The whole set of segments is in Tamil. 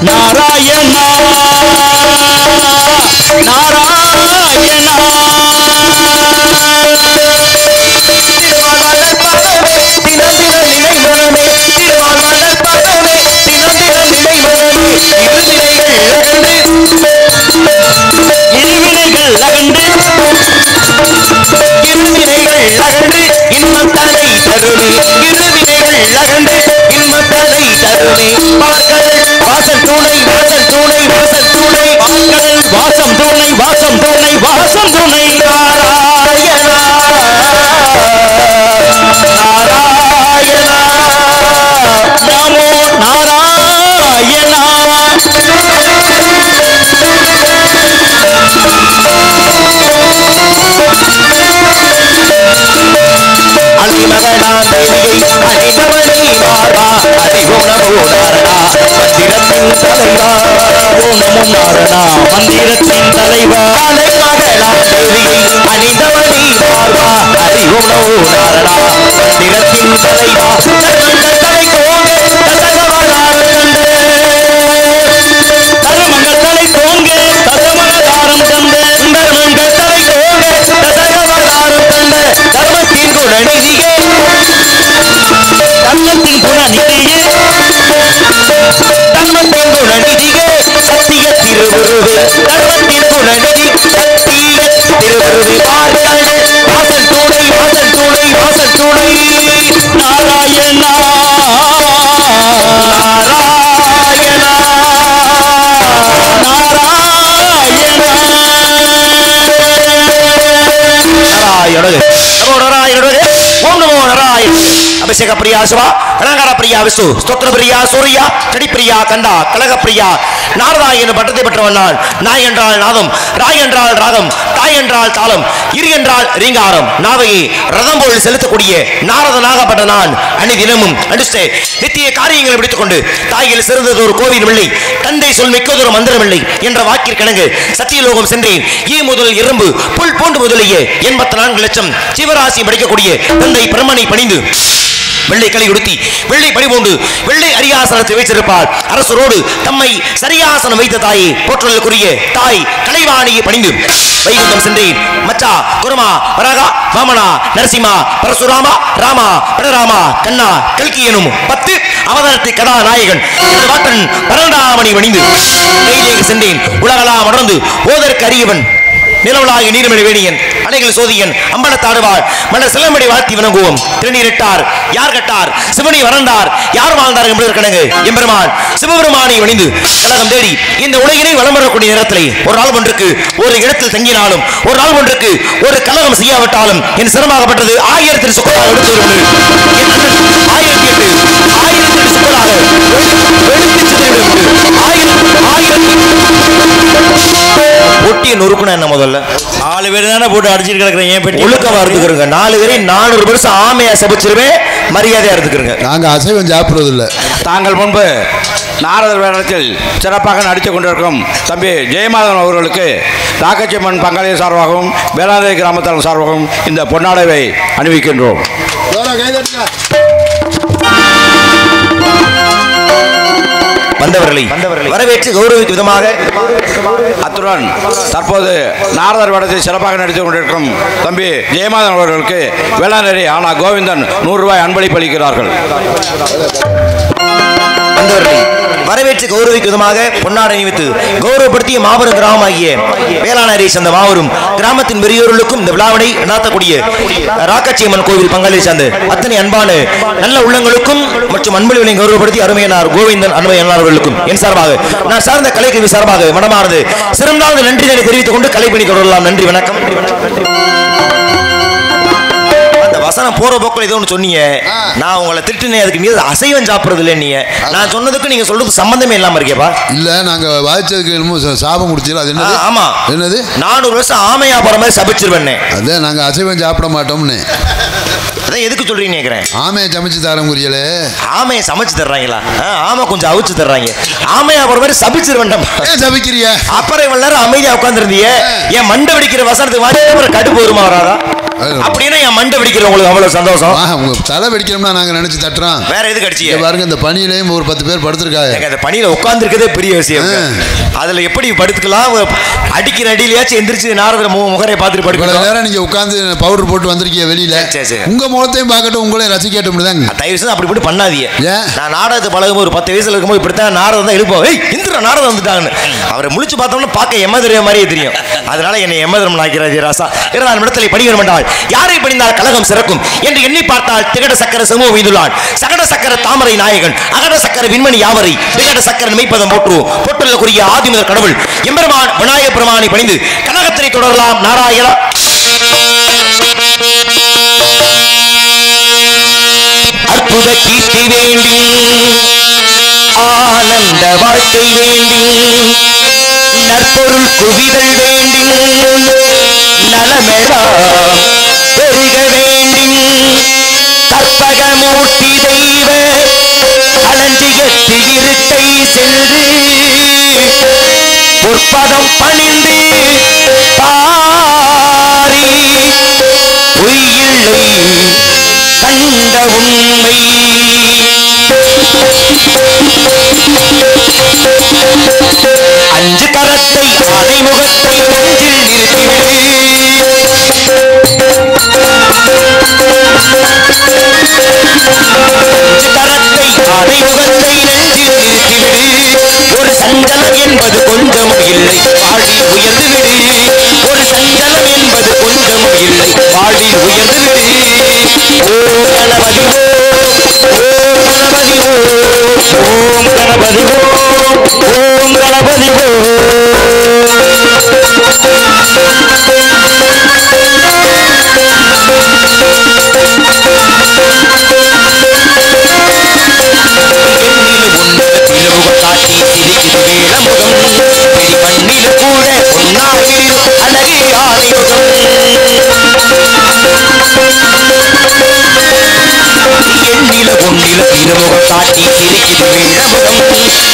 நாராயணா நாராயணா வாசம் துணை வாசம் துணை வாசம் துணை வாசம் துணை வாசம் துணை வாசம் துணை நாராயணா நாராயணா நமோ நாராயணா அலிமகனான் தேவியை அணிந்தவனே மாறா அதிகுணமோ நாரணா மந்திரத்தின் தலைவா ஓணமும் நாரணா மந்திரத்தின் தலைவா அலைமகனான் தேவியை அணிந்தவனே மாறா அதிகுணமோ நாரணா மந்திரத்தின் தலைவா தர்மங்கள் தலை கோங்க தர்மங்கள் தலை கோங்க தசமகாரம் தந்த தர்மங்கள் தலை கோங்க தசமகாரம் தந்த தர்மத்தின் குணநிதியே தர்மத்தின் குணநிதியே தர்மத்தின் குணநிதியே சத்திய திருவுருவே தர்மத்தின் குணநிதி சத்திய திருவுருவே வாசல் துணை வாசல் துணை வாசல் துணை நாராயணா நாராயணா அபிஷேக பிரியா சிவா அலங்கார பிரியா விஷ்ணு ஸ்தோத்திர பிரியா சூர்யா செடி பிரியா கண்டா கலக பிரியா நாரதா என்ற பட்டத்தை பெற்றவன் நான். நாய் என்றால் நாதம், ராய் என்றால் ராகம், தாய் என்றால் தாளம், இரு என்றால் ரீங்காரம், நாவையை ரதம் போல் செலுத்தக்கூடிய நாரதனாகப்பட்ட நான் அணிதினமும் அனுஷ்டே நித்திய காரியங்களை பிடித்துக் கொண்டு தாயில் சிறந்தது ஒரு கோவில் இல்லை, தந்தை சொல் மிக்கதொரு மந்திரமில்லை என்ற வாக்கிற்கிணங்கு சத்தியலோகம் சென்றேன். ஈ முதல் இரும்பு புல் பூண்டு முதலிய 84 லட்சம் சிவராசி படிக்கக்கூடிய தந்தை பிரம்மனை பணிந்து வெள்ளை களை உடுத்தி வெள்ளை பணிபோண்டு வெள்ளை அரியாசனத்தை வைத்திருப்பார். அரசரோடு தம்மை சரியாசனம் வைத்த தாயை போற்றுதலுக்குரிய தாய் கலைவாணியை பணிந்து வைகுண்டம் சென்றேன். மச்சா குருமா வராகா வாமனா நரசிம்மா பரசுராமா ராமா பரராமா கண்ணா கல்கி எனும் 10 அவதாரத்தை கதாநாயகன் வாட்டன் 12ஆமணி பணிந்து கையிலேக்கு சென்றேன். உலகலாம் உணர்ந்து ஓதற்கு அறியவன் நிலவலாகி நீர்மணி வேணியன் அணைகள் சோதியன் அம்பலத்தாடுவார் மன்னர் சிலம்படி வாழ்த்தி வணங்குவோம். திருநீரிட்டார் யார் கட்டார் சிவனி வறண்டார் யார் வாழ்ந்தார் என்பதற்கணங்கு எம்பெருமான் சிவபெருமானை வணிந்து கழகம் தேடி இந்த உலகினை வலம் வரக்கூடிய நேரத்திலே ஒரு நாள் ஒன்றுக்கு ஒரு இடத்தில் தங்கினாலும் ஒரு நாள் ஒன்றுக்கு ஒரு கழகம் செய்யாவிட்டாலும் என் சிரமமாகப்பட்டது 1000 சொக்கலாக எடுத்து வருவது. என் அண்ணன் 1008 சொக்கலாக ஒட்டிய நொறுக்குனா என்ன முதல்ல 4 பேர் தானே போட்டு அடிச்சிட்டு கிடக்குறேன். ஏன் பெட்டி ஒழுக்கமா இருந்துக்கிறங்க. 4 பேரை 400 வருஷம் ஆமையா சபிச்சிருவேன். மரியாதையா இருந்துக்கிறங்க. நாங்க அசைவம் சாப்பிடுறது இல்லை. தாங்கள் முன்பு நாரதர் வேடத்தில் சிறப்பாக நடித்து கொண்டிருக்கும் தம்பி ஜெயமாதவன் அவர்களுக்கு ராக்கச்சியம்மன் பங்காளிய சார்பாகவும் வேளாண்மை கிராமத்தார் சார்பாகவும் இந்த பொன்னாடவை அணிவிக்கின்றோம். வந்தவர்களை வரவேற்று கௌரவிக்கும் விதமாக அத்துடன் தற்போது நாரதர் வேடத்தை சிறப்பாக நடித்துக் கொண்டிருக்கும் தம்பி ஜெயமாதன் அவர்களுக்கு வேளாண்மை ஆனா கோவிந்தன் 100 ரூபாய் அன்பளிப்பு அளிக்கிறார்கள். வந்தவர்களை வரவேற்று கௌரவிக்கும் விதமாக பொன்னாடை அணிவித்து கௌரவப்படுத்திய மாபெரும் கிராமமாகிய வேளாணரை சேர்ந்த மாபெரும் கிராமத்தின் பெரியோர்களுக்கும் இந்த விழாவினை நடத்தக்கூடிய ராக்கச்சியம்மன் கோவில் பங்காளி சார்ந்த அத்தனை அன்பான நல்ல உள்ளங்களுக்கும் மற்றும் அன்பளிகளை கௌரவப்படுத்தி அருமையனார் கோவிந்தன் அன்பையனார்களுக்கும் என் சார்பாக நான் சார்ந்த கலைக்கல்வி சார்பாக மனமானது சிறந்தாழ்ந்த நன்றிகளை தெரிவித்துக் கொண்டு கலைப்பணி தொடரலாம். நன்றி, வணக்கம். வசனம் போற போக்கில் ஏதோ ஒன்று சொன்னீங்க, நான் உங்களை திட்டுனேன். அதுக்கு நீ அசைவம் சாப்பிடுறது இல்லை. நீங்க நான் சொன்னதுக்கு நீங்க சொல்றது சம்பந்தமே இல்லாம இருக்கேப்பா. இல்ல நாங்க வாய்ச்சதுக்கு என்னமோ சாபம் குடிச்சீங்க. அது என்னது? ஆமா, என்னது 400 வருஷம் ஆமையா போற மாதிரி சபிச்சிருவேன். அதே நாங்க அசைவம் சாப்பிட மாட்டோம்னு. அதான் எதுக்கு சொல்றீங்க கேக்குறேன். ஆமையை சமைச்சு தரம் புரியல. ஆமையை சமைச்சு தர்றாங்களா? ஆமை கொஞ்சம் அவிச்சு தர்றாங்க. ஆமையா போற மாதிரி சபிச்சிருவேன். சபிக்கிறியா? அப்புறம் இவ்வளவு நேரம் அமைதியா உட்காந்துருந்தீங்க. என் மண்டை வெடிக்கிற வசனத்துக்கு வாங்கி கடுப்பு வருமா வராதா? அப்படின்னா என் மண்டை வெடிக்கிற உங்களுக்கு அவ்வளவு சந்தோஷம். உங்க தலை வெடிக்கணும்னா நாங்க நினைச்சு தட்டுறோம். வேற எதுக்கு அடிச்சீங்க பாருங்க, இந்த பனியிலையும் ஒரு 10 பேர் படுத்திருக்காங்க. அந்த பனியில உட்கார்ந்து இருக்கதே பெரிய விஷயம். அதுல எப்படி படுத்துக்கலாம்? அடிக்கிற அடியிலேயாச்சும் எந்திரிச்சு நாரதர் முகரை பார்த்துட்டு படுக்கலாம். நேரம் நீங்க உட்கார்ந்து பவுடர் போட்டு வந்திருக்கீங்க வெளியில. உங்க முகத்தையும் பார்க்கட்டும், உங்களையும் ரசிக்கட்டும் தாங்க. தயவு செய்து அப்படி போட்டு பண்ணாதீங்க. நான் நாடகத்தை பழகும் ஒரு 10 வயசுல இருக்கும்போது இப்படித்தான் நாரதம் தான் எழுப்போம். இந்திர நாரதம் வந்துட்டாங்கன்னு அவரை முழிச்சு பார்த்தோம்னா பார்க்க எம்மதுரைய மாதிரியே தெரியும். அதனால என்னை எம்மதுரம் ஆக்கிறாஜி ராசா. நான் இடத்துல பணிகள் என்றால் யாரை பணிந்தால் கலகம் சிறக்கும் என்று எண்ணி பார்த்தால் திகட சக்கர சமூக மீதுள்ளான் சகட சக்கர தாமரை நாயகன் அகட சக்கர விண்மணி யாவரை திகட சக்கர மெய்ப்பதம் போற்றுள்ள ஆதிமுதல் கடவுள் எம்பெருமான் விநாயக பெருமானை பணிந்து கனகத்தினை தொடரலாம். நாராயணா. அற்புத கீர்த்தி வேண்டி ஆனந்த வாழ்க்கை வேண்டி நற்பொருள் குவிதல் வேண்டி நலமெல்லாம் பெருக வேண்டி கற்பகமூர்த்தி தெய்வ களஞ்சியத்து இருட்டை சென்று பொற்பதம் பணிந்து பாரி பொய்யில்லை கண்ட உண்மை அஞ்சு கரத்தை அடைமுகத்தை நெஞ்சில் நிறுத்திவிடு அஞ்சு கரத்தை அடைமுகத்தை நெஞ்சில் நிறுத்திவிடு ஒரு சஞ்சலம் என்பது கொஞ்சம் இல்லை வாழ்வில் உயர்ந்துவிடு ஒரு சஞ்சலம் என்பது கொஞ்சம் இல்லை வாழ்வில் உயர்ந்துவிடு ஓம் கணபதி ஓம் கணபதி ஓம் கணபதி ஓம் கணபதி காட்டி சிரிக்குது வேளமுகம் பிடி பண்ணில கூட பொன்னாகிரு அழகே ஆணையுகம் எண்ணில பொன்னில திருமுகம் காட்டி சிரிக்குது வேளமுகம்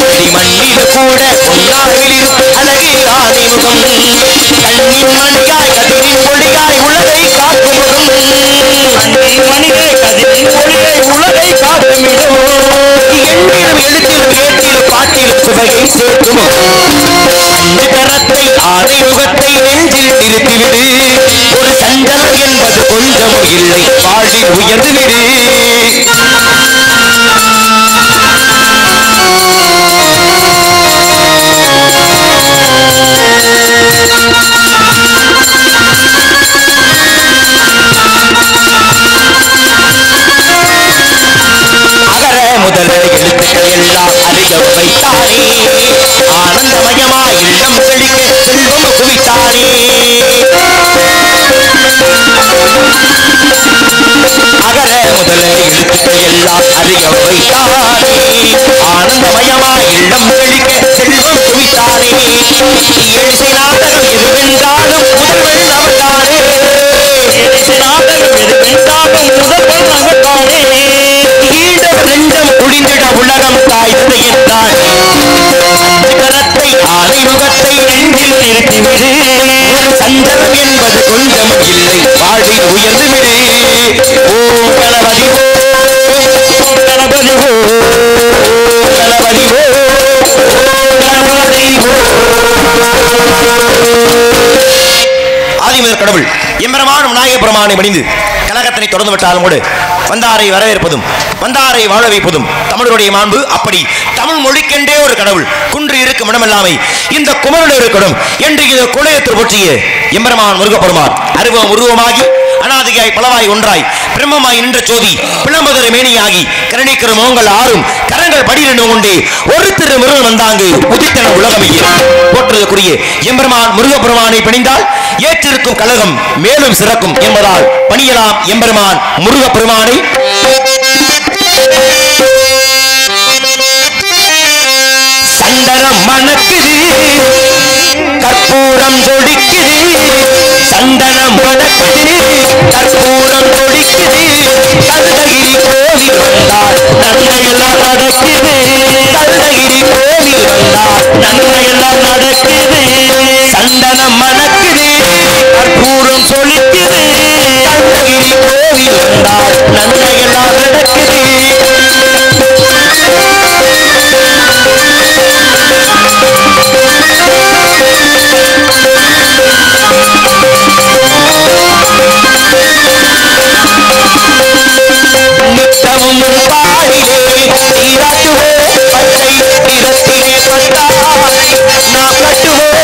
பிடி மண்ணில கூட பொன்னாகிரு அழகே ஆணைமுகம் கண்ணின் மணியாய் கதிரின் ஒளியாய் உலகை காக்கும் முகம் கண்ணின் மணியை கதிரின் ஒளியை உலகை காக்கும் இடம் எண்ணிலும் எழுத்திலும் ஏற்றிலும் பாட்டிலும் சுவையை சேர்க்குமோ அஞ்சு கரத்தை ஆணைமுகத்தை நெஞ்சில் நிறுத்திவிடு ஒரு சஞ்சலம் என்பது கொஞ்சமும் இல்லை வாழ்வில் உயர்ந்துவிடு முதல எழுத்துக்கள் எல்லாம் அறிய வைத்தானே ஆனந்தமயமாய் இல்லம் செழிக்க செல்வம் குவித்தானே அகர முதல எழுத்துக்கள் எல்லாம் அறிய வைத்தானே ஆனந்தமயமாய் இல்லம் செழிக்க செல்வம் குவித்தானே எழிசை நாடகம் எதுவென்றாலும் முதல்வன் அவன்தானே எழிசை நாடகம் எதுவென்றாலும் முதல்வன் அவன்தானே நெஞ்சம் குளிந்திட உலகம் தாய்த்தது என்றான் கரத்தை ஆணைமுகத்தை நெஞ்சில் நிறுத்திவிடு ஒரு சஞ்சலம் என்பது கொஞ்சம் இல்லை வாழ்வில் உயர்ந்துவிடு ஓம் கணபதி ஓம் கணபதி ஓம் கணபதி ஓம் கணபதி ஆதிமுதல் கடவுள் எம்பெருமான் விநாயக பெருமானை பணிந்து கனகத்தினை தொடர்ந்து விட்டாலும் கூட வந்தாரை வரவேற்பதும் வந்தாரை வாழ வைப்பதும் தமிழருடைய மாண்பு. அப்படி தமிழ் மொழிக்கென்றே ஒரு கடவுள் குன்று இருக்கும் இடமெல்லாமை இந்த குமரன் இருக்கணும் என்று இது குலையத்தில் போற்றிய எம்பெருமான் முருகப்பெருமான் அருவம் உருவமாகி அனாதிகாய் பலவாய் ஒன்றாய் பிரம்மமாய் நின்ற ஜோதி பிளம்பதர மேனியாகி கருணைக்கிற முகங்கள் ஆறும் கரங்கள் படியிருந்து கொண்டே ஒரு திரு முருகன் வந்தாங்கு உதித்தன உலகமையே போற்றுவதற்குரிய எம்பெருமான் முருகப்பெருமானை பணிந்தால் ஏற்றிருக்கும் கலகம் மேலும் சிறக்கும் என்பதால் பணியலாம் எம்பெருமான் முருகப்பெருமானை. சந்தனம் மணக்குது கற்பூரம் ஜொலிக்குது சந்தனம் மணக்குது கற்பூரம் ஜொலிக்குது கருணகிரி கோவில் வந்தால் நன்மையெல்லாம் நடக்குது கருணகிரி கோவில் வந்தால் நன்மையெல்லாம் நடக்குது சந்தனம் மணக்குது கற்பூரம் ஜொலிக்குது நாம் கட்டுவோம்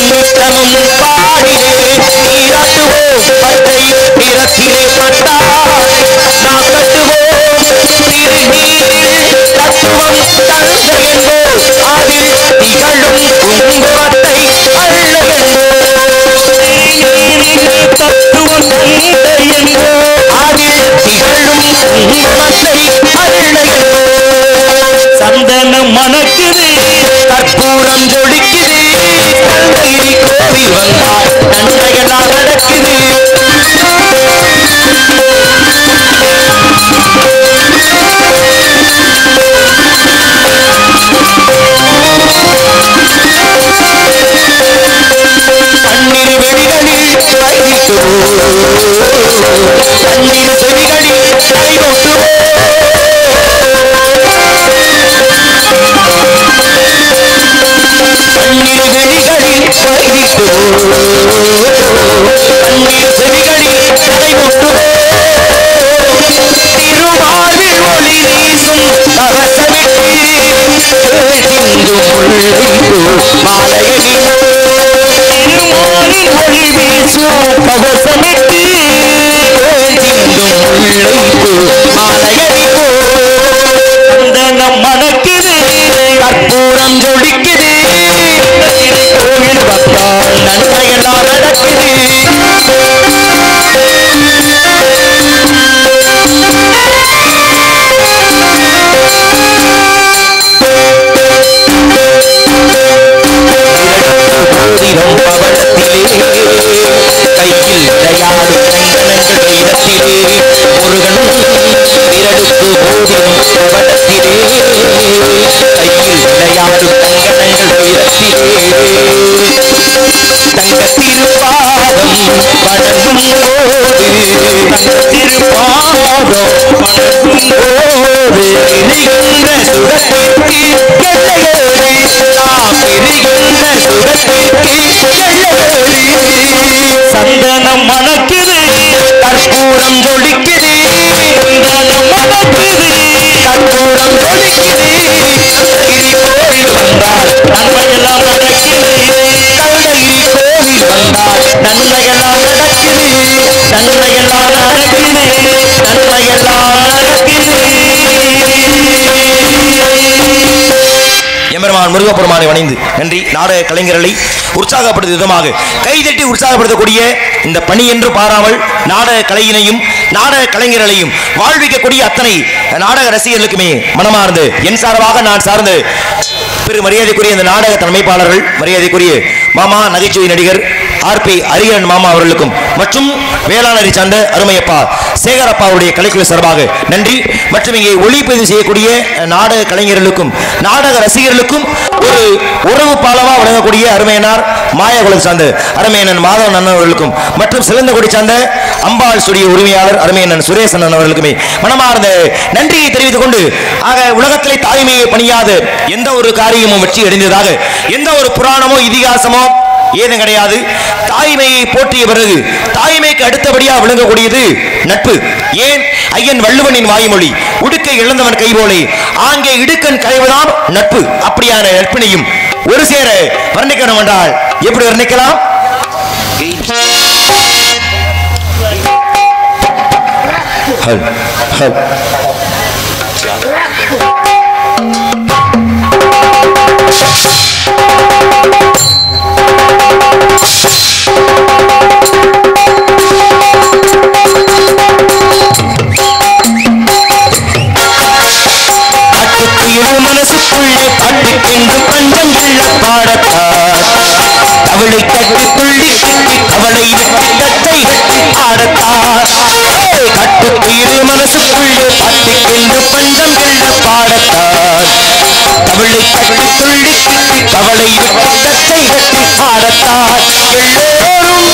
நித்தமும் பாடிலே நீராட்டுவோம் பட்டை நிறத்திலே பட்டால் நாம் கட்டுவோம் திருநீரில் தத்துவம் தந்தை என்போம் அதில் திகழும் குங்குமத்தை அள்ள என்போம் தத்துவம் தந்தை என்போம் அதில் திகழும் குங்குமத்தை அள்ள என்போம் சந்தனம் மணக்குது கற்பூரம் ஜொலிக்குது கந்தகிரி கோவில் வந்தால் நன்மையெல்லாம் நடக்குது தண்ணீர் வெளிகளில் தண்ணீர் செவிகளில் கைகொட்டுவோம் தண்ணீர் வெளிகளில் தண்ணீர் செவிகளில் கைகொட்டுவோம் திருவாழ்வில் ஒளி வீசும் கவசமிட்டு மாலையடி திருமாலின் ஒளி வீசும் கவசமிட்டு மாலையடிப்போ சந்தனம் மணக்குது கற்பூரம் ஜொலிக்குது கோவில் பக்தால் நன்மையெல்லாம் நடக்குது போதிலும் பவளத்திலே கையில் விளையாடும் கங்கணங்கள் இடத்திலே முருகன் விரலுக்கு போதிலும் பவளத்திலே கையில் விளையாடும் கங்கணங்கள் இடத்திலே தங்க திருப்பாதம் வணங்கும் போது தங்க திருப்பாதம் வணங்கும் போது எரிகின்ற சுடத்திற்கு எல்லையோடு நாம் எரிகின்ற சுடத்திற்கு எல்லையோடு சந்தனம் மணக்குது கற்பூரம் ஜொலிக்குது சந்தனம் மணக்குது கற்பூரம் ஜொலிக்குது கந்தகிரி கோவில் வந்தால் நன்மையெல்லாம் நடக்குது கந்தகிரி கோவில் வந்தால் நன்மையெல்லாம் நடக்குது நன்மையெல்லாம் நடக்குது நன்மையெல்லாம் நடக்குது எம்பெருமான் முருகப்பெருமானை வணைந்து நன்றி. நாடக கலைஞர்களை உற்சாகப்படுத்தும் விதமாக கைதட்டி உற்சாகப்படுத்தக்கூடிய இந்த பணி என்று பாராமல் நாடக கலையினையும் நாடக கலைஞர்களையும் வாழ்விக்கக்கூடிய அத்தனை நாடக ரசிகர்களுக்குமே மனமார்ந்து என் சார்பாக நான் சார்ந்து பெரு மரியாதைக்குரிய இந்த நாடக தலைமைப்பாளர்கள் மரியாதைக்குரிய மாமா நகைச்சுவை நடிகர் ஆர்பி அரியன் மாமா அவர்களுக்கும் மற்றும் வேளாணரை சார்ந்த அருமையப்பா சேகரப்பாவுடைய கலைக்குழு சார்பாக நன்றி. மற்றும் இங்கே ஒளிப்பதிவு செய்யக்கூடிய நாடக கலைஞர்களுக்கும் நாடக ரசிகர்களுக்கும் ஒரு உறவு பாலமா வழங்கக்கூடிய அருமையனார் மாயகுலம் சார்ந்த அருமையனன் மாதவன் அண்ணன் அவர்களுக்கும் மற்றும் சிறந்தகுடி சார்ந்த அம்பாள் ஸ்டுடியோ உரிமையாளர் அருமையனன் சுரேஷ் அண்ணன் அவர்களுக்குமே மனமார்ந்த நன்றியை தெரிவித்துக் கொண்டு ஆக உலகத்திலே தாய்மையை பணியாத எந்த ஒரு காரியமும் வெற்றி அடைந்ததாக எந்த ஒரு புராணமோ இதிகாசமோ ஏதும் கிடையாது. தாய்மையை போற்றிய பிறகு தாய்மைக்கு அடுத்தபடியாக விளங்கக்கூடியது நட்பு. ஏன் ஐயன் வள்ளுவனின் வாய்மொழி உடுக்கை இழந்தவன் கைபோலே ஆங்கே இடுக்கன் களைவதாம் நட்பு. அப்படியான நட்பினையும் ஒரு சேர வர்ணிக்கணும் என்றால் எப்படி வர்ணிக்கலாம்? மனசுக்குள்ளே பாட்டுக்கென்று பஞ்சம் உள்ள பாடத்தார் அவளை கட்டி துள்ளி கட்டி அவளை விட்டு கட்டை கட்டி ஆடத்தார் கட்டுக்குயிரு மனசுக்குள்ளே பாட்டுக்கென்று பஞ்சம் உள்ள பாடத்தார் அவளை கட்டி துள்ளி கட்டி அவளை விட்டு கட்டை கட்டி ஆடத்தார் எல்லோரும்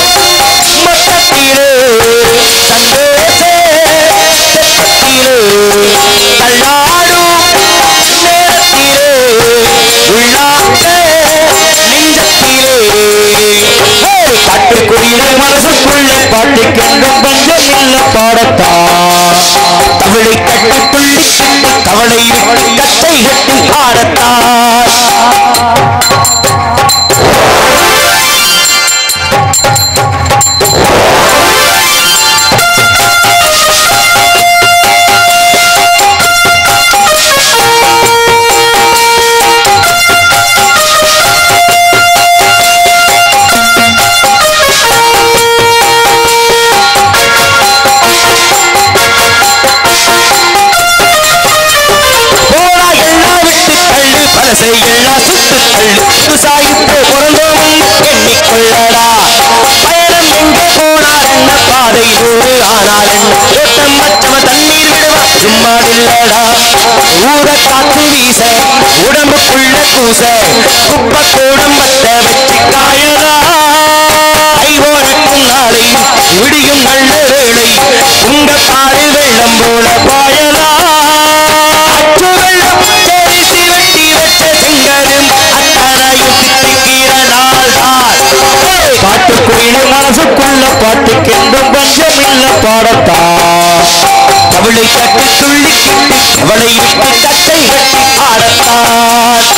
மொத்தத்திலே சந்தோஷ தள்ளாடும் பாட்டுக்குரிய மனசுக்குள்ள பாட்டுக்கென்று பஞ்சம் இல்ல பாடத்தா அவளை கட்டி துள்ளி கட்டி கவலை ஊர காத்து வீச உடம்புக்குள்ள கூச குப்பை கூடம் வட்ட வச்சு காயலா ஐவோரக்கும் நாளை விடியும் நல்ல வேளை உங்க பாரு வெள்ளம் போல பாயலா அச்சு வெள்ளம் தெரிசி வெட்டி வச்ச செங்கரும் அத்தனையும் திட்டிக்கிற நாள் தான் பாட்டுக்குள்ள மனசுக்குள்ள பாட்டுக்கென்றும் பஞ்சம் இல்ல பாடத்தா அவளை கட்டி துள்ளி அவளை விட்டு கட்டை கட்டி ஆடத்தான்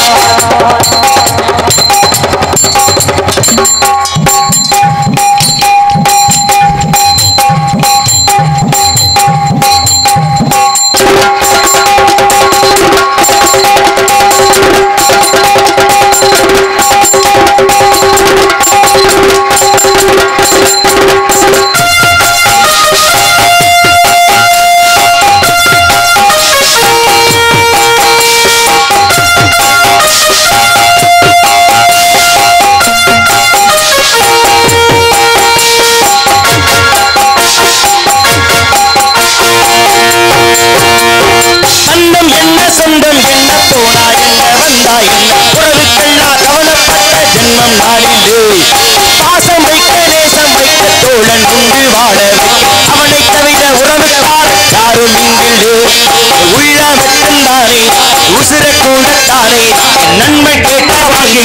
நண்பன் கேட்டா வாங்கி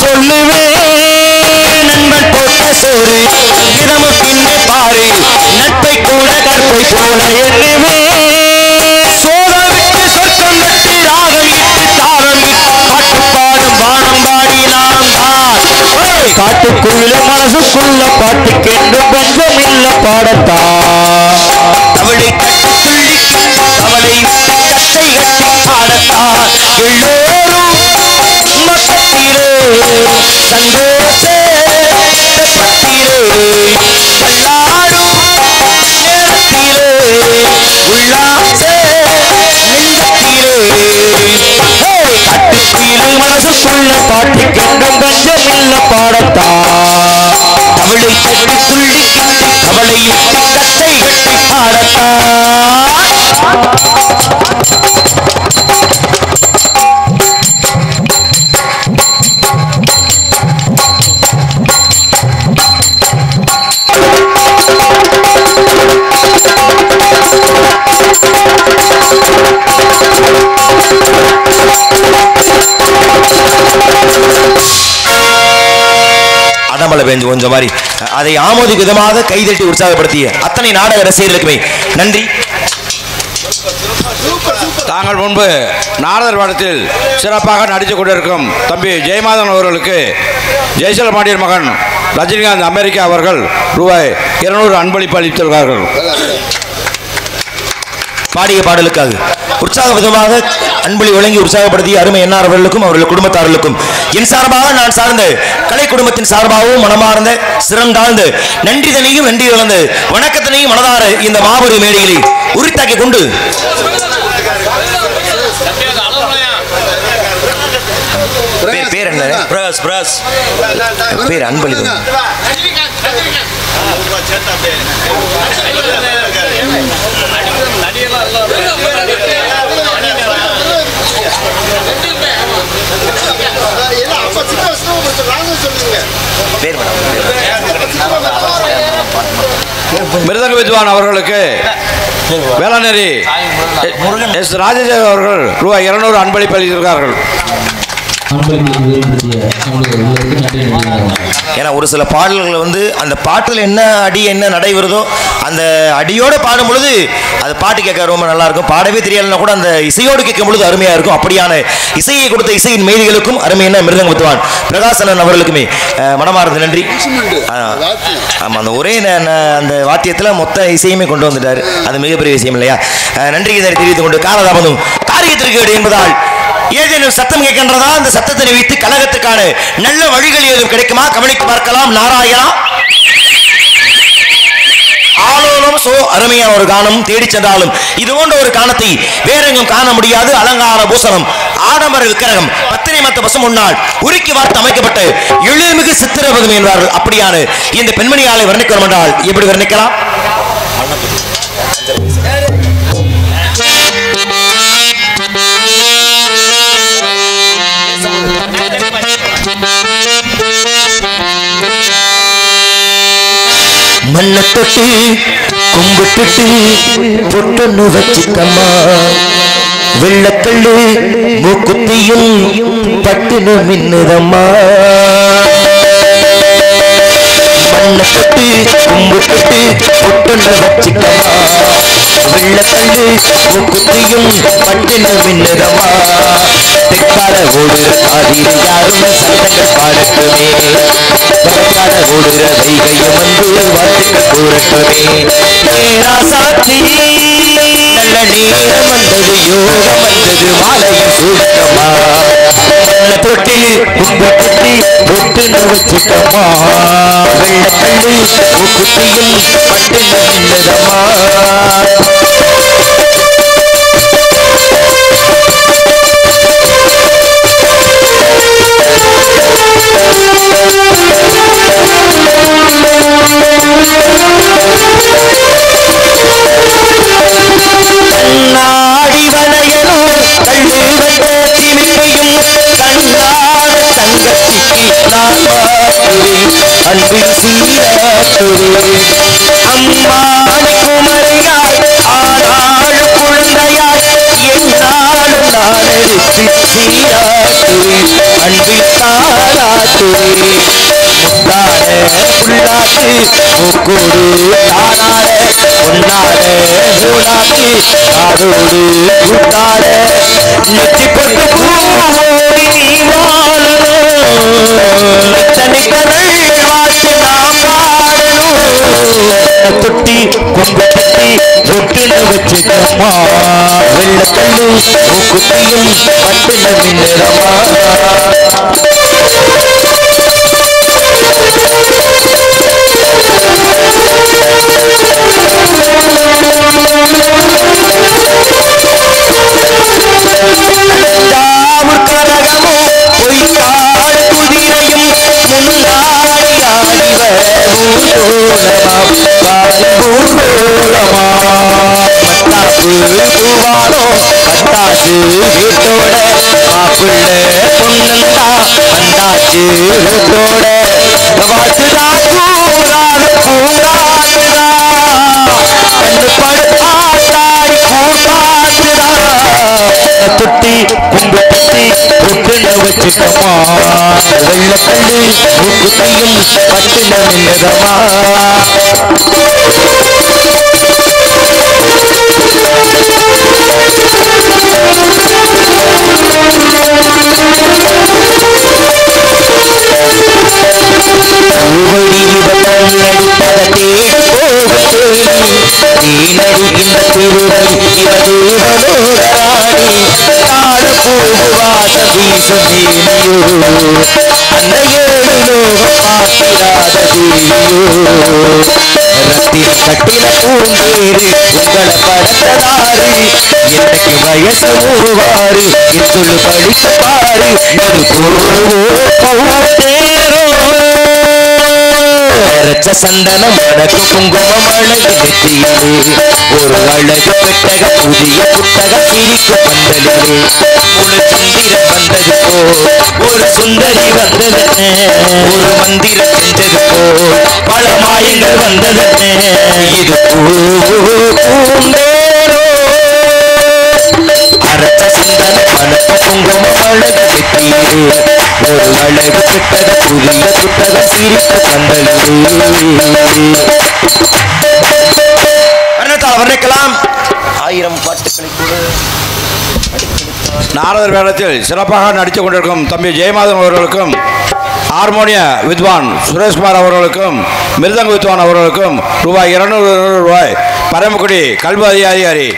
சொல்லுவேன் நண்பன் போட்ட சோறு தினமும் பின்னே பாரு நட்பை கூட கற்பை போல எண்ணுவே சோத விட்டு சொர்க்கம் விட்டு ராகம் இட்டு தாரம் இட்டு பாட்டு பாடும் வானம் பாடி நாம் தான் காட்டுக்குள்ள மனசுக்குள்ள பாட்டுக்கென்று பஞ்சம் இல்ல பாடத்தா அவளை கட்டி துள்ளி அவளை விட்டு கட்டை கட்டி பாடத்தான் எல்லோரும் மக்கத்திலே சந்தோஷ பட்டிலே பல்லாடும் நேரத்திலே உல்லாச நெஞ்சத்திலே காட்டுக்குயிலு மனசுக்குள்ள பாட்டுக்கென்றும் பஞ்சம் இல்ல பாடத்தா அவளை கட்டி துள்ளி அவளை விட்டு கட்டை கட்டி பாடத்தா அடமலை பெஞ்சு கொஞ்சம் மாதிரி அதை ஆமோதிக்கு விதமாக கைதட்டி உற்சாகப்படுத்திய அத்தனை நாடக ரசிகர்களுக்குமே நன்றி. தாங்கள் முன்பு நாரதர் படத்தில் சிறப்பாக நடித்துக் கொண்டிருக்கும் தம்பி ஜெயமாதன் அவர்களுக்கு ஜெய்சல் பாண்டியன் மகன் ரஜினிகாந்த் அமெரிக்கா அவர்கள் ரூபாய் 200 அன்பளிப்பு அளித்திருக்கிறார்கள். பாடிய பாடலுக்காக உற்சாக விதமாக அன்பளி வழங்கி உற்சாகப்படுத்திய அருமை என்ஆர் அவர்களுக்கும் அவர்கள் குடும்பத்தார்களுக்கும் என் சார்பாக நான் சார்ந்த கலை குடும்பத்தின் சார்பாகவும் மனமார்ந்த சிறந்தாழ்ந்த நன்றிதனையும் நன்றி இழந்து வணக்கத்தினையும் மனதார இந்த மாபெரும் மேடைகளை உரித்தாக்கி கொண்டு பேர் என்ன பேர் அன்பளி மிருதங்க வித்வான் அவர்களுக்கு வேளாநேரி எஸ் ராஜேஸ்வர் அவர்கள் ரூபாய் 200 அன்பளிப்பு அளித்திருக்கிறார்கள். ஏன்னா ஒரு சில பாடல்கள் வந்து அந்த பாட்டில் என்ன அடி என்ன நடைபெறுதோ அந்த அடியோட பாடும் பொழுது அது பாட்டு கேட்க ரொம்ப நல்லா இருக்கும். பாடவே தெரியலன்னா கூட அந்த இசையோடு கேட்கும் பொழுது அருமையா இருக்கும். அப்படியான இசையை கொடுத்த இசையின் மேதிகளுக்கும் அருமையான மிருதங்க வித்வான் பிரகாசனன் அவர்களுக்குமே மனமார்ந்த நன்றி. ஆமா, அந்த ஒரே அந்த வாத்தியத்தில் மொத்த இசையுமே கொண்டு வந்துட்டாரு. அது மிகப்பெரிய விஷயம் இல்லையா? நன்றி தெரிவித்துக் கொண்டு காலதாமதம் காரியத்திற்கு என்பதால் ஏதேனும் சத்தம் கேட்கின்றதா? அந்த சத்தத்தை வைத்து கழகத்துக்கான நல்ல வழிகள் ஏதும் கிடைக்குமா? கவனித்து பார்க்கலாம். நாராயணா ஆலோலம் சோ அருமையான ஒரு கானம் தேடி சென்றாலும் இது போன்ற ஒரு கானத்தை வேறெங்கும் காண முடியாது. அலங்கார பூசணம் ஆடம்பர விக்கிரகம் பத்திரை மத்த பசம் முன்னால் உருக்கி வார்த்து அமைக்கப்பட்ட எளிமிகு சித்திரபதம் என்பார்கள். அப்படியான இந்த பெண்மணியாலை வர்ணிக்கிறோம் என்றால் எப்படி வர்ணிக்கலாம்? மண்ணை தொட்டு கும்பிட்டுட்டு பொட்டொன்னு வச்சுக்கம்மா வெள்ளக்கல்லு மூக்குத்தியும் பட்டுன்னு மின்னுதம்மா மண்ணை தொட்டு கும்பிட்டுட்டு பொட்டொன்னு வச்சுக்கம்மா வெள்ளக்கல்லு மூக்குத்தியும் பட்டுன்னு மின்னுதம்மா தெக்கால ஓடுற காதில் யாரும் சத்தங்கள் பாடட்டுமே பறக்கால ஓடுற வைகையும் வந்து வாழ்த்துக்கள் கூறட்டுமே சாத்தி நல்ல நேரம் வந்தது யோகம் வந்தது மாலையும் சூழ்த்தமா தொட்டி கும்பு குட்டி பொட்டுன்னு வச்சுட்டமா வெள்ளக்கல்லு மூக்குத்தியும் பட்டுன்னு மின்னுதம்மா கண்ணாடி வளையலும் கள்ளு வந்த திமிக்கையும் கண்ணாட தங்கச்சிக்கு நான் பார்க்கிறேன் அன்பில் சீராட்டுவேன் அம்மாடி குமரியாய் ஆனாலும் குழந்தையாய் என்னாலும் நான் எடுத்து சீராட்டுவேன் அன்பில் தாராட்டுவேன் முத்தாட புள்ளாட்டு மூக்கோடு தானாட பொன்னாட மூடாக்கு காதோடு கூட்டாட நெற்றி போட்டு பூவோடி நீ வாழணும் தனிக்கதள் வாட்டு நாம் பாடணும் தொட்டி கொம்பு கட்டி தொட்டில வச்சுக்கம்மா வெள்ளக்கல்லு மூக்குத்தியும் பட்டுல மின்னுதம்மா கரகமும் பொய்க்காடு குதிரையும் முன்னாடி ஆடிவர் மத்தாப்பு பூவானோ பட்டாசு வீட்டோட மாப்பிள்ள பொண்ணந்தா வந்தாச்சு வீட்டோட வாழ்த்துதா கூறாது பூங்காத்துதா கண்ணு படுத்தாடி கூட்டாத்துதா தொட்டி கும்பு கட்டி பொட்டுன்னு வச்சுக்கம்மா வெள்ளக்கல்லு மூக்குத்தியும் பட்டுன்னு மின்னுதம்மா இந்த திருவடி இவதேவனோராணி காடு போகுவாச வீசும் தேனியோ அந்த ஏழு லோகம் பார்த்திராத தேவியோ ரத்தின கட்டில பூந்தேரு உங்களை படத்ததாரு எனக்கு வயசு மூவாரு இத்துள்ளு படிக்க பாரு ஒரு பூந்தேரோ ரச்ச சந்தனம் அழகு குங்குமம் அழகு நெற்றியிலே ஒரு அழகு பெட்டக புதிய புத்தக சிரிக்கும் பந்தலிலே முழு சந்திரன் வந்தது போ ஒரு சுந்தரி வந்தது ஒரு மந்திரம் செஞ்சது போ பல மாயங்கள் வந்தது இது பூந்தேரோ அரச்ச சந்தனம் அழகு குங்குமம் அழகு நெற்றியிலே ஒரு அழகு பெட்டக புதிய புத்தக சிரிக்கும் வர்ணிக்கலாம் 1000 பாட்டுகளை கூட நாரதர் வேடத்தில் சிறப்பாக நடித்துக் கொண்டிருக்கும் தம்பி ஜெயமாதன் அவர்களுக்கும் ஹார்மோனிய வித்வான் சுரேஷ்குமார் அவர்களுக்கும் மிருதங்க வித்வான் அவர்களுக்கும் ரூபாய் 200 பரமக்குடி கல்வி அதிகாரி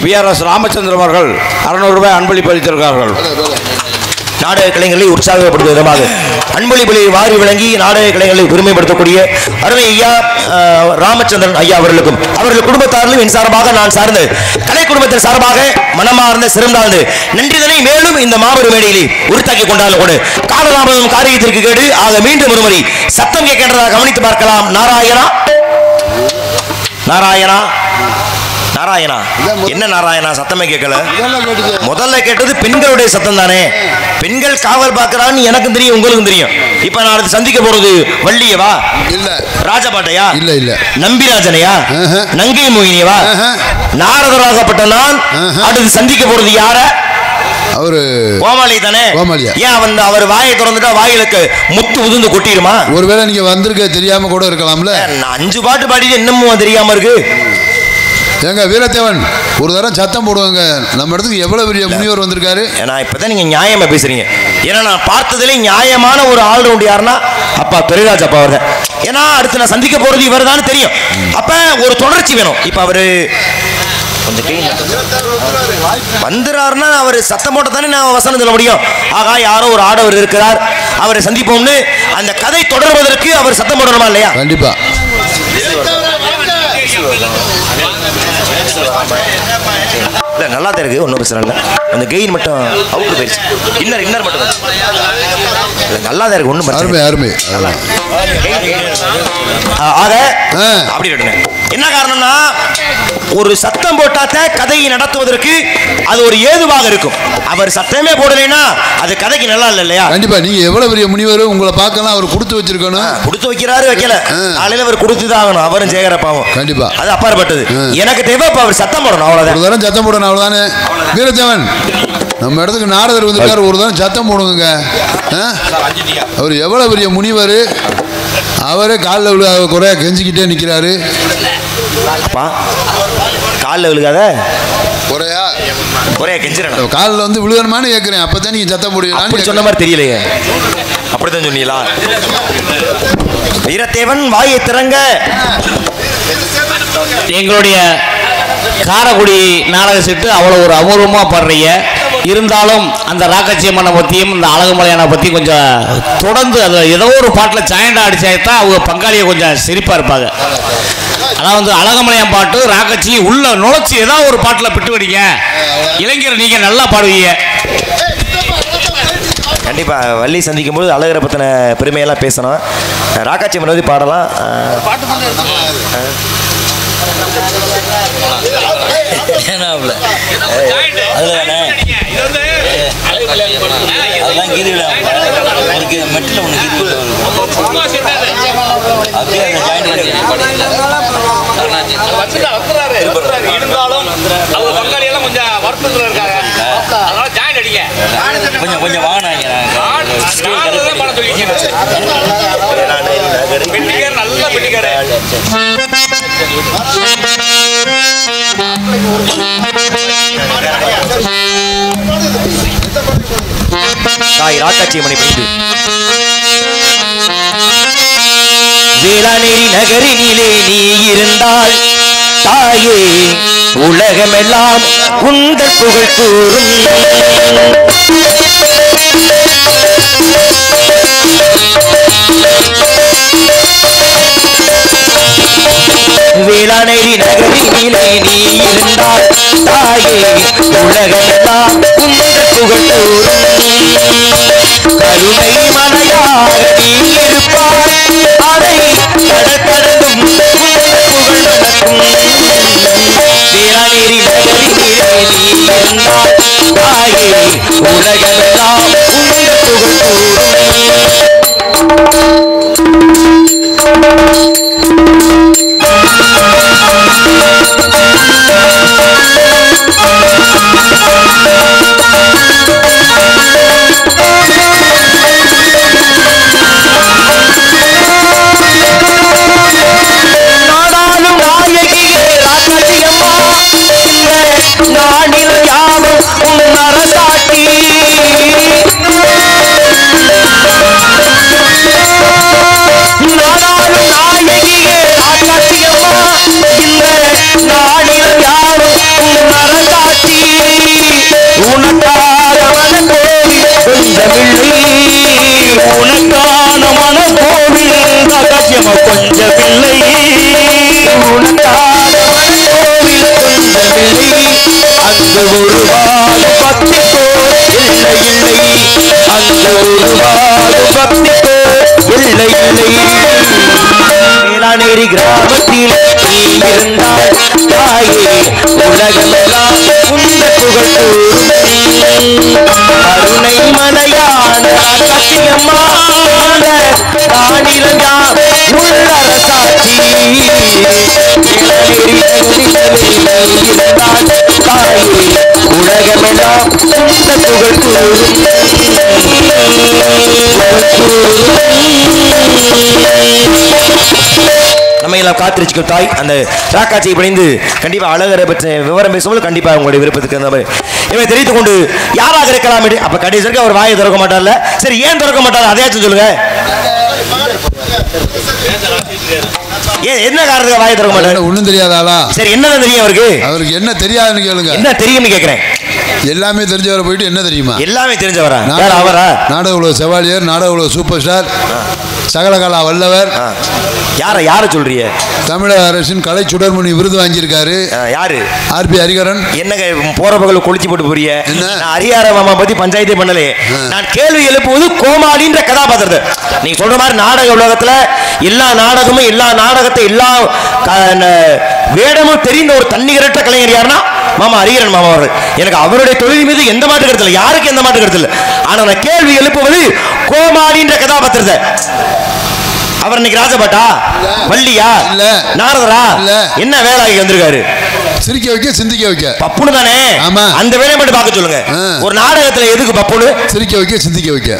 VRS ராமச்சந்திரன் அவர்கள் 600 ரூபாய் அன்பளிப்பு அளித்திருக்கிறார்கள். நாடக கலைஞர்களை உற்சாகப்படுத்தும் விதமாக அன்பளிப்புகளை வாரி வழங்கி நாடக கலைஞர்களை பெருமைப்படுத்தக்கூடிய அருமை ஐயா ராமச்சந்திரன் ஐயா அவர்களுக்கும் அவர்கள் குடும்பத்தாரிலும் என் சார்பாக நான் சார்ந்து கலை குடும்பத்தின் சார்பாக மனமார்ந்த சிறந்தாழ்ந்து நன்றிதனை மேலும் இந்த மாபெரும் மேடையிலே உறுத்தாக்கி கொண்டாலும் கூட காலதாமதம் காரியத்திற்கு கேடு ஆக மீண்டும் ஒருமுறை சத்தம் கேட்கின்றதாக கவனித்து பார்க்கலாம். நாராயணா நாராயணா நாராயணா என்ன நாராயணா சத்தமே கேட்கல. முதல்ல கேட்டது பெண்களுடைய சத்தம் தானே. பெண்கள் காவல் பார்க்கறான்னு எனக்கும் தெரியும், உங்களுக்கும் தெரியும். இப்ப நான் அடுத்து சந்திக்க போறது வள்ளியவா இல்ல ராஜபாட்டையா இல்ல இல்ல நம்பிராஜனையா நங்கை மோகினியவா நாரதராகப்பட்ட நான் அடுத்து சந்திக்க போறது யார? அவரு கோமாளி தானே. கோமாளியா? ஏன் அவர் வாயை திறந்துட்டா வாயிலுக்கு முத்து உதிர்ந்து கொட்டிடுமா? ஒருவேளை நீங்க வந்திருக்க தெரியாம கூட இருக்கலாம்ல. 5 பாட்டு பாடிட்டு இன்னமும் தெரியாம இருக்கு. ஏங்க வீரத்தேவன் ஒரு தரம் சத்தம் போடுவாங்க. நம்ம இடத்துக்கு எவ்வளவு பெரிய முனிவர் வந்திருக்காரு. ஏன்னா இப்பதான் நீங்க நியாயமா பேசுறீங்க. ஏன்னா நான் பார்த்ததுல நியாயமான ஒரு ஆல்ரவுண்ட் யாருன்னா அப்பா பெரியராஜ் அப்பா அவர். ஏன்னா அடுத்து நான் சந்திக்க போறது இவர் தான் தெரியும். அப்ப ஒரு தொடர்ச்சி வேணும். இப்ப அவரு வந்துறாருன்னா அவர் சத்தம் போட்ட தானே நான் வசனம் சொல்ல முடியும். ஆகா யாரோ ஒரு ஆடவர் இருக்கிறார், அவரை சந்திப்போம்னு அந்த கதை தொடர்வதற்கு அவர் சத்தம் போடணுமா இல்லையா? கண்டிப்பா. இல்ல நல்லா தான் இருக்கு, ஒன்றும் பிரச்சனை இல்லை. அந்த கெயின் மட்டும் அவுட் போயிடுச்சு. இன்னர் மட்டும் நல்லா தான் இருக்கு, ஒன்றும் பிரச்சனை அருமை. ஆக அப்படி என்ன காரணம்னா ஒரு சத்தம் போட்டாத்த கதையை நடத்துவதற்கு அது ஒரு ஏதுவாக இருக்கும். அவர் சத்தமே போடலைன்னா அது கதைக்கு நல்லா இல்லை இல்லையா? கண்டிப்பா. நீங்க எவ்வளவு பெரிய முனிவர், உங்களை பார்க்கலாம் அவர் கொடுத்து வச்சிருக்கணும். கொடுத்து வைக்கிறாரு வைக்கல, காலையில அவர் கொடுத்துதான் ஆகணும். அவரும் சேகரப்பாவும் கண்டிப்பா அது அப்பாற்பட்டது. எனக்கு தேவை அவர் சத்தம் போடணும், அவ்வளவுதான். ஒரு தரம் சத்தம் போடணும், அவ்வளவுதானே. வீரத்தேவன் நம்ம இடத்துக்கு நாரதர் வந்திருக்காரு, ஒரு தரம் சத்தம் போடுங்க. அவர் எவ்வளவு பெரிய முனிவர், அவரே காலில் விழு குறையா கெஞ்சிக்கிட்டே நிற்கிறாரு. காலில் விழுகாத குறையா கெஞ்சிடணும். காலில் வந்து விழுகணுமான்னு கேட்குறேன். அப்போ தான் நீங்கள் சத்தம் போடுவீங்க. அப்படி சொன்ன மாதிரி தெரியலையே. அப்படித்தான் சொன்னீங்களா? வீரத்தேவன் வாயை திறங்க. எங்களுடைய காரைக்குடி நாடக செட்டு அவ்வளோ ஒரு அபூர்வமாக பாடுறீங்க. இருந்தாலும் அந்த ராக்காட்சியம்மனை பற்றியும் இந்த அழகுமலையானை பற்றி கொஞ்சம் தொடர்ந்து அது ஏதோ ஒரு பாட்டில் ஜாயிண்டாக அடிச்சாதான் அவங்க பங்காளியை கொஞ்சம் சிரிப்பாக இருப்பாங்க. அதான் வந்து அழகுமலையான் பாட்டு ராக்காட்சி உள்ள நுழைச்சி ஏதாவது ஒரு பாட்டில் பிட்டு வடிங்க. இளைஞர் நீங்கள் நல்லா பாடுவீங்க. கண்டிப்பா வள்ளி சந்திக்கும் போது அழகரை பற்றின பெருமையெல்லாம் பேசணும். ராக்காட்சியம்மனை பற்றி பாடலாம். அதெல்லாம் கீது மெட்டில் ஒன்று கீது அப்படியே அந்த இருந்தாலும் அவங்க பங்காளியெல்லாம் கொஞ்சம் வருத்தத்தில் இருக்காங்க. அதனால ஜாயிண்ட் அடிங்க. கொஞ்சம் வாங்கினாங்க. பெட்டிக்கார் நல்ல பெட்டிக்காரு. தாய் ராக்காட்சியம்மனை பற்றி வேளாநேரி நகரினிலே நீ இருந்தால் தாயே உலகமெல்லாம் உங்கள் புகழ் கூறும். வேளாநேரி நகரினிலே நீ இருந்தால் தாயே உலகமெல்லாம் உங்கள் புகழ் கூறும். கருணை மலையாக நீ இருப்பாய், அதை கடந்தும் புகழ் நடக்கும். வேளாநேரி நகரினிலே நீ இருந்தால் தாயே உலகமெல்லாம் உங்கள் புகழ் கூறும். உனக்கான மனக்கோவில் கொஞ்சமில்லை, உனக்கான மனக்கோவில் கொஞ்சமில்லை. அங்கு ஒருவாறு பக்திக்கோ இல்லை இல்லை, அங்கு ஒருவாறு பக்திக்கோ இல்லை இல்லை. வேளாநேரி கிராமத்தில் இருந்தால் தாயே உலகமெல்லாம் உந்த புகழ் கருணை மலையான கத்தியம்மா தானிரஞ்சா உள்ளரசாட்சி இருந்தால் தாயே உலகமெல்லாம் உந்த புகழ் நம்ம எல்லாம் காத்திருச்சுக்கும் தாய் அந்த ராக்காட்சியை பணிந்து கண்டிப்பா அழகரை பற்றி விவரம் பேசும்போது கண்டிப்பா உங்களுடைய விருப்பத்துக்கு அந்த மாதிரி இவை தெரிவித்துக் கொண்டு யாராக இருக்கலாம் அப்ப கடைசிக்கு அவர் வாயை திறக்க மாட்டார்ல. சரி ஏன் திறக்க மாட்டார் அதையாச்சும் சொல்லுங்க. என்ன காரணத்துக்கு வாயை திறக்க மாட்டாரு? ஒண்ணும் தெரியாதாளா? சரி என்னதான் தெரியும் அவருக்கு? அவருக்கு என்ன தெரியாதுன்னு கேளுங்க. என்ன தெரியும்னு கேக்குறேன். எல்லாமே தெரிஞ்சவரை போயிட்டு என்ன தெரியுமா? எல்லாமே தெரிஞ்சவரா? அவரா? நாடக உலக செவாலியர், நாடக உலக சூப்பர் ஸ்டார், சகலகலா வல்லவர். யார சொல்றீங்க? தமிழக அரசின் கலை சுடர்மணி விருது வாங்கியிருக்காரு. யாரு? ஆர்பி ஹரிகரன். என்னங்க போற பகல கொளுத்தி போட்டு போறிய? ஹரிஹர மாமா பத்தி பஞ்சாயத்தே பண்ணலே. நான் கேள்வி எழுப்புவது கோமாளின்ற கதாபாத்திரத்தை. நீங்க சொல்ற மாதிரி நாடக உலகத்துல எல்லா நாடகமும் எல்லா நாடகத்தை எல்லா வேடமும் தெரிந்த ஒரு தன்னிகரற்ற கலைஞர் யாருன்னா மாமா ஹரிஹரன் மாமா அவர்கள். எனக்கு அவருடைய தொழில் மீது எந்த மாற்று கருத்து இல்லை, யாருக்கு எந்த மாற்று கருத்து இல்லை. ஆனா நான் கேள்வி எழுப்புவது கோமாளின்ற கதாபாத்திரத்தை. அவர் இன்னைக்கு ராஜபாட்டா வள்ளியா இல்ல நாரதரா இல்ல என்ன வேலைக்கு வந்திருக்காரு? சிரிக்க வைக்க சிந்திக்க வைக்க பப்புனு தானே. ஆமா அந்த வேலையை மட்டும் பார்க்க சொல்லுங்க. ஒரு நாடகத்துல எதுக்கு பப்புனு? சிரிக்க வைக்க சிந்திக்க வைக்க.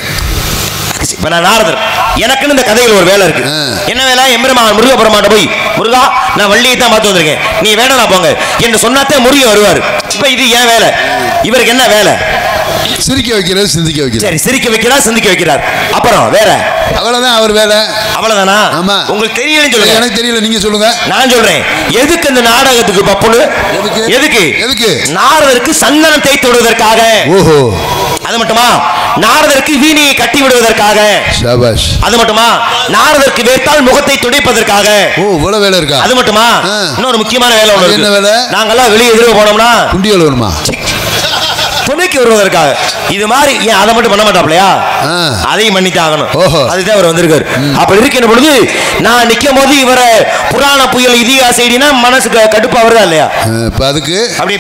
இப்ப நான் நாரதர், எனக்குன்னு இந்த கதையில் ஒரு வேலை இருக்கு. என்ன வேலை? எம்பெருமான் முருகபெருமாட்ட போய் முருகா நான் வள்ளியை தான் பார்த்து வந்திருக்கேன், நீ வேணா போங்க என்று சொன்னாத்தே முருகன் வருவார். இப்ப இது ஏன் வேலை? இவருக்கு என்ன வேலை? சிரிக்க வைக்கிறது சிந்திக்க வைக்கிறது. சரி சிரிக்க வைக்கிறார் சிந்திக்க வைக்கிறார். அப்புறம் வேற அவ்வளவுதான் அவர் வேலை. அவ்வளவுதானா? ஆமா. உங்களுக்கு தெரியலன்னு சொல்லுங்க. எனக்கு தெரியல, நீங்க சொல்லுங்க. நான் சொல்றேன். எதுக்கு இந்த நாடகத்துக்கு பப்புனு? எதுக்கு? எதுக்கு? நாரதருக்கு சந்தனம் தேய்த்து விடுவதற்காக. ஓஹோ. அது மட்டுமா? நாரதருக்கு வீணையை கட்டி விடுவதற்காக. ஷாபாஷ். அது மட்டுமா? நாரதருக்கு வேர்த்தால் முகத்தை துடைப்பதற்காக. ஓ இவ்வளவு வேலை இருக்கா? அது மட்டுமா? இன்னொரு முக்கியமான வேலை ஒன்று. என்ன வேலை? நாங்கெல்லாம் வெளியே எதிர்வு போனோம்னா குண்டி வேணுமா துணைக்கு வருவதற்காக. இது மாதிரி ஏன் அதை மட்டும் பண்ண மாட்டாப்லையா? அதையும் பண்ணித்தான் ஆகணும். அதுதான் அவர் வந்திருக்காரு. அப்படி இருக்கின்ற பொழுது நான் நிக்கும் போது இவரை புராண புயல் இதிகாச செய்தினா மனசுக்கு கடுப்பா வருதா இல்லையா? அதுக்கு அப்படி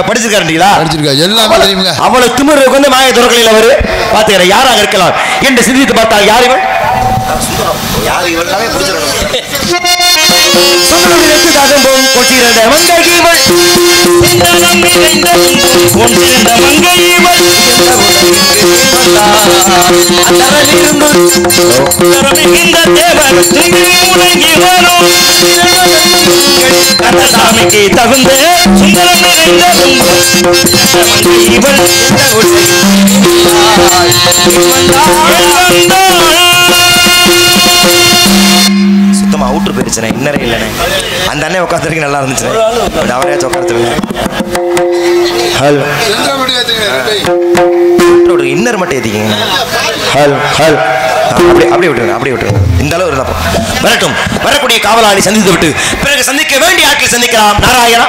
படிச்சிருக்காருங்களா? படிச்சிருக்காரு. எல்லாமே தெரியுங்க. அவ்வளவு திமிருக்கு வந்து மாய துறக்கலையில் அவரு பாத்துக்கிறேன். யாராக இருக்கலாம் என்று சிந்தித்து பார்த்தால் யார் இவன்? யார் இவள்லாமே புரிஞ்சிடணும். சாமிக்கு தகுந்த சுந்தரம் சுத்தமா அவுட்ரு போயிருச்சுனே. இன்னரே இல்லைண்ணே. அந்த அண்ணன் உட்காந்துருக்கு நல்லா இருந்துச்சு. அவரையாச்சும் உட்காந்துருங்க. ஹல் இன்னர் மட்டும் ஏற்றிக்கிங்க. ஹல் ஹல் அப்படி விட்டுருங்க, அப்படி விட்டுருங்க. இந்த அளவு இருந்தா வரட்டும். வரக்கூடிய காவலாளி சந்தித்து விட்டு பிறகு சந்திக்க வேண்டிய ஆட்களை சந்திக்கலாம். நாராயணா